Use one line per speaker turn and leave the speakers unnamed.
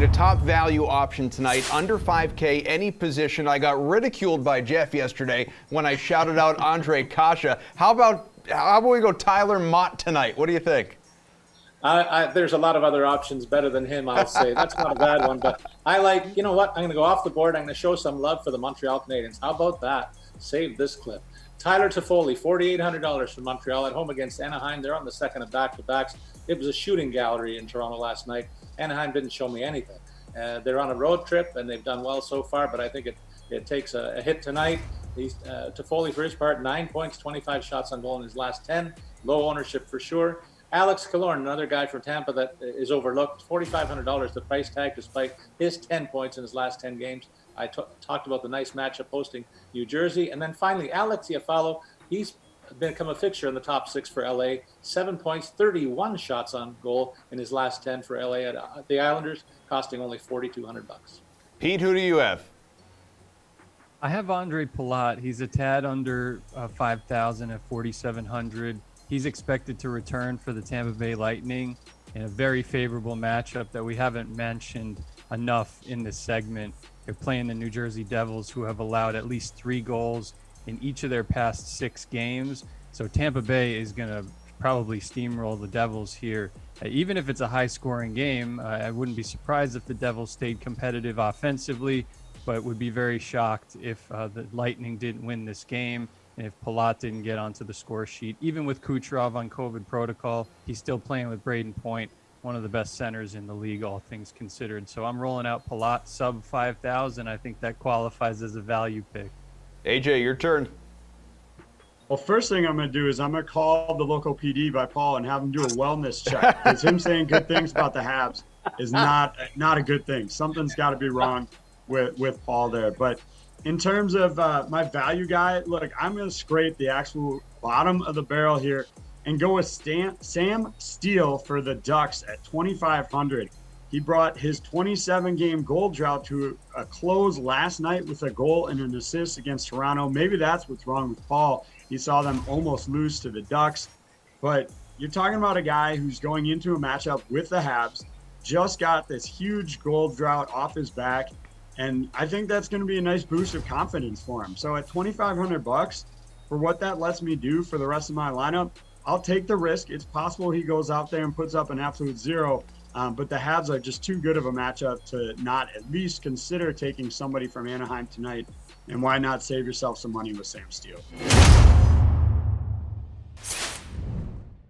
need a top value option tonight, under 5K, any position. I got ridiculed by Jeff yesterday when I shouted out Andre Kasha. How about we go Tyler Mott tonight? What do you think?
There's a lot of other options better than him, I'll say. That's not a bad one, but I like, you know what? I'm going to go off the board. I'm going to show some love for the Montreal Canadiens. How about that? Save this clip. Tyler Toffoli, $4,800 from Montreal at home against Anaheim. They're on the second of back-to-backs. It was a shooting gallery in Toronto last night. Anaheim didn't show me anything. They're on a road trip, and they've done well so far, but I think it takes a hit tonight. Toffoli, for his part, 9 points, 25 shots on goal in his last 10. Low ownership for sure. Alex Killorn, another guy from Tampa that is overlooked, $4,500 the price tag despite his 10 points in his last 10 games. I talked about the nice matchup hosting New Jersey. And then finally, Alex Iafallo, he's become a fixture in the top 6 for LA. 7 points, 31 shots on goal in his last 10 for LA at the Islanders, costing only $4,200.
Pete, who do you have?
I have Andre Palat. He's a tad under 5,000 at 4,700. He's expected to return for the Tampa Bay Lightning in a very favorable matchup that we haven't mentioned enough in this segment. They're playing the New Jersey Devils, who have allowed at least 3 goals in each of their past 6 games. So Tampa Bay is going to probably steamroll the Devils here. Even if it's a high-scoring game, I wouldn't be surprised if the Devils stayed competitive offensively, but would be very shocked if the Lightning didn't win this game. And if Palat didn't get onto the score sheet. Even with Kucherov on COVID protocol, he's still playing with Braden Point, one of the best centers in the league, all things considered. So I'm rolling out Palat sub 5,000. I think that qualifies as a value pick.
AJ, your turn.
Well, first thing I'm going to do is I'm going to call the local PD by Paul and have him do a wellness check. Because him saying good things about the Habs is not a good thing. Something's got to be wrong with Paul there. But in terms of my value guy, look, I'm going to scrape the actual bottom of the barrel here and go with Sam Steele for the Ducks at 2,500. He brought his 27-game goal drought to a close last night with a goal and an assist against Toronto. Maybe that's what's wrong with Paul. He saw them almost lose to the Ducks. But you're talking about a guy who's going into a matchup with the Habs, just got this huge goal drought off his back. And I think that's going to be a nice boost of confidence for him. So at $2,500 for what that lets me do for the rest of my lineup, I'll take the risk. It's possible he goes out there and puts up an absolute 0, but the Habs are just too good of a matchup to not at least consider taking somebody from Anaheim tonight. And why not save yourself some money with Sam Steele?